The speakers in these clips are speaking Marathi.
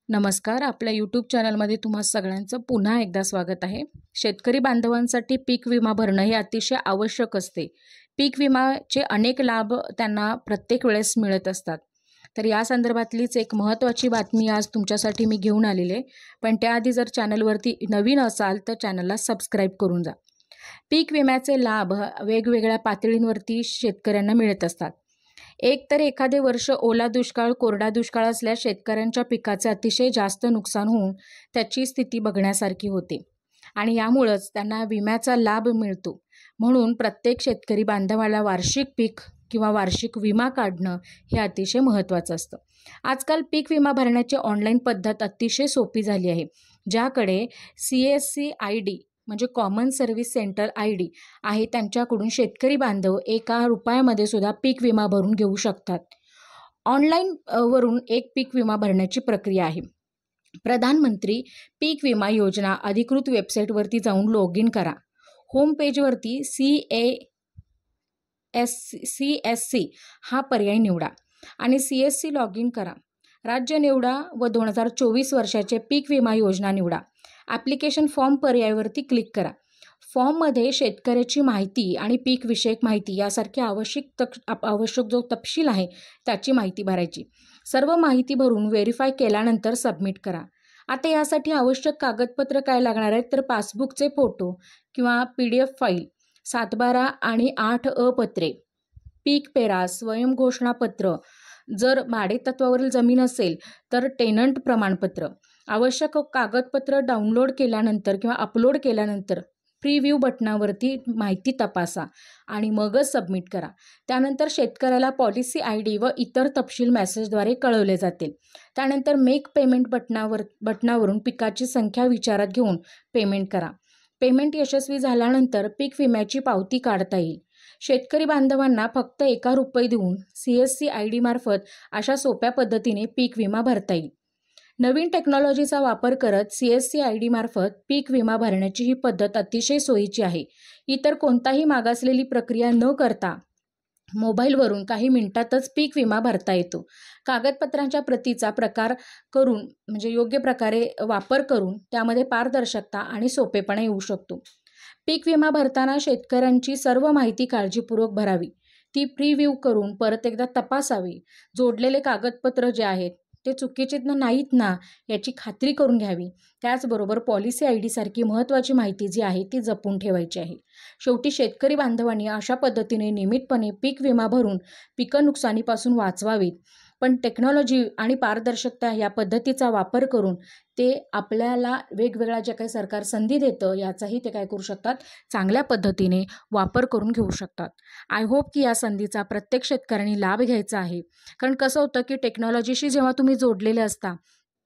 नमस्कार. आपल्या यूट्यूब चॅनलमध्ये तुम्हा सगळ्यांचं पुन्हा एकदा स्वागत आहे. शेतकरी बांधवांसाठी पीक विमा भरणं हे अतिशय आवश्यक असते. पीक विमाचे अनेक लाभ त्यांना प्रत्येक वेळेस मिळत असतात. तर या संदर्भातलीच एक महत्त्वाची बातमी आज तुमच्यासाठी मी घेऊन आलेली आहे. पण त्याआधी जर चॅनलवरती नवीन असाल तर चॅनलला सबस्क्राईब करून जा. पीक विम्याचे लाभ वेगवेगळ्या पातळींवरती शेतकऱ्यांना मिळत असतात. एक तर एखादे वर्ष ओला दुष्काळ, कोरडा दुष्काळ असल्यास शेतकऱ्यांच्या पिकाचे अतिशय जास्त नुकसान होऊन त्याची स्थिती बघण्यासारखी होते आणि यामुळंच त्यांना विम्याचा लाभ मिळतो. म्हणून प्रत्येक शेतकरी बांधवाला वार्षिक पीक किंवा वार्षिक विमा काढणं हे अतिशय महत्त्वाचं असतं. आजकाल पीक विमा भरण्याची ऑनलाईन पद्धत अतिशय सोपी झाली आहे. ज्याकडे CSC ID म्हणजे कॉमन सर्व्हिस सेंटर ID आहे त्यांच्याकडून शेतकरी बांधव ₹1 सुद्धा पीक विमा भरून घेऊ शकतात. ऑनलाईन वरून एक पीक विमा भरण्याची प्रक्रिया आहे. प्रधानमंत्री पीक विमा योजना अधिकृत वेबसाईटवरती जाऊन लॉग इन करा. होम पेजवरती CSC हा पर्याय निवडा आणि CSC लॉग इन करा. राज्य निवडा व 2024 वर्षाचे पीक विमा योजना निवडा. ॲप्लिकेशन फॉर्म पर्यायावरती क्लिक करा. फॉर्ममध्ये शेतकऱ्याची माहिती आणि पीकविषयक माहिती यासारखी आवश्यक जो तपशील आहे त्याची माहिती भरायची. सर्व माहिती भरून व्हेरीफाय केल्यानंतर सबमिट करा. आता यासाठी आवश्यक कागदपत्र काय लागणार आहेत तर पासबुकचे फोटो किंवा PDF फाईल, 7/12 आणि 8A पत्रे, पीक पेरा, स्वयंघोषणापत्र, जर भाडेतत्वावरील जमीन असेल तर टेनंट प्रमाणपत्र. आवश्यक कागदपत्र डाउनलोड केल्यानंतर किंवा अपलोड केल्यानंतर प्रीव्ह्यू बटनावरती माहिती तपासा आणि मगच सबमिट करा. त्यानंतर शेतकऱ्याला पॉलिसी ID व इतर तपशील मेसेजद्वारे कळवले जातील. त्यानंतर मेक पेमेंट बटनावरून पिकाची संख्या विचारात घेऊन पेमेंट करा. पेमेंट यशस्वी झाल्यानंतर पीक विम्याची पावती काढता येईल. शेतकरी बांधवांना फक्त ₹1 देऊन CSC ID मार्फत अशा सोप्या पद्धतीने पीक विमा भरता येईल. नवीन टेक्नॉलॉजीचा वापर करत CSC ID मार्फत पीक विमा भरण्याची ही पद्धत अतिशय सोयीची आहे. इतर कोणताही मागासलेली प्रक्रिया न करता मोबाईलवरून काही मिनिटातच पीक विमा भरता येतो. कागदपत्रांच्या प्रतीचा प्रकार करून म्हणजे योग्य प्रकारे वापर करून त्यामध्ये पारदर्शकता आणि सोपेपणा येऊ शकतो. पीक विमा भरताना शेतकऱ्यांची सर्व माहिती काळजीपूर्वक भरावी. ती प्रीव्ह्यू करून परत एकदा तपासावी. जोडलेले कागदपत्र जे आहेत ते चुकीचे नाहीत ना याची खात्री करून घ्यावी. त्याचबरोबर पॉलिसी ID सारखी महत्त्वाची माहिती जी आहे ती जपून ठेवायची आहे. शेवटी शेतकरी बांधवांनी अशा पद्धतीने नियमितपणे पीक विमा भरून पिकं नुकसानीपासून वाचवावीत. पण टेक्नॉलॉजी आणि पारदर्शकता या पद्धतीचा वापर करून ते आपल्याला वेगवेगळ्या ज्या काही सरकार संधी देतं याचाही ते काय करू शकतात, चांगल्या पद्धतीने वापर करून घेऊ शकतात. आय होप की या संधीचा प्रत्येक शेतकऱ्यांनी लाभ घ्यायचा आहे. कारण कसं होतं की टेक्नॉलॉजीशी जेव्हा तुम्ही जोडलेले असता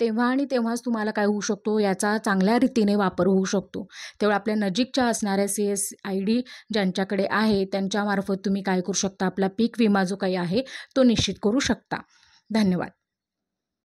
तेव्हा आणि तेव्हाच तुम्हाला काय होऊ शकतो, याचा चांगल्या रीतीने वापर होऊ शकतो. तेव्हा आपल्या नजीकच्या असणाऱ्या CSC ID ज्यांच्याकडे आहे त्यांच्यामार्फत तुम्ही काय करू शकता, आपला पीक विमा जो काही आहे तो निश्चित करू शकता. धन्यवाद.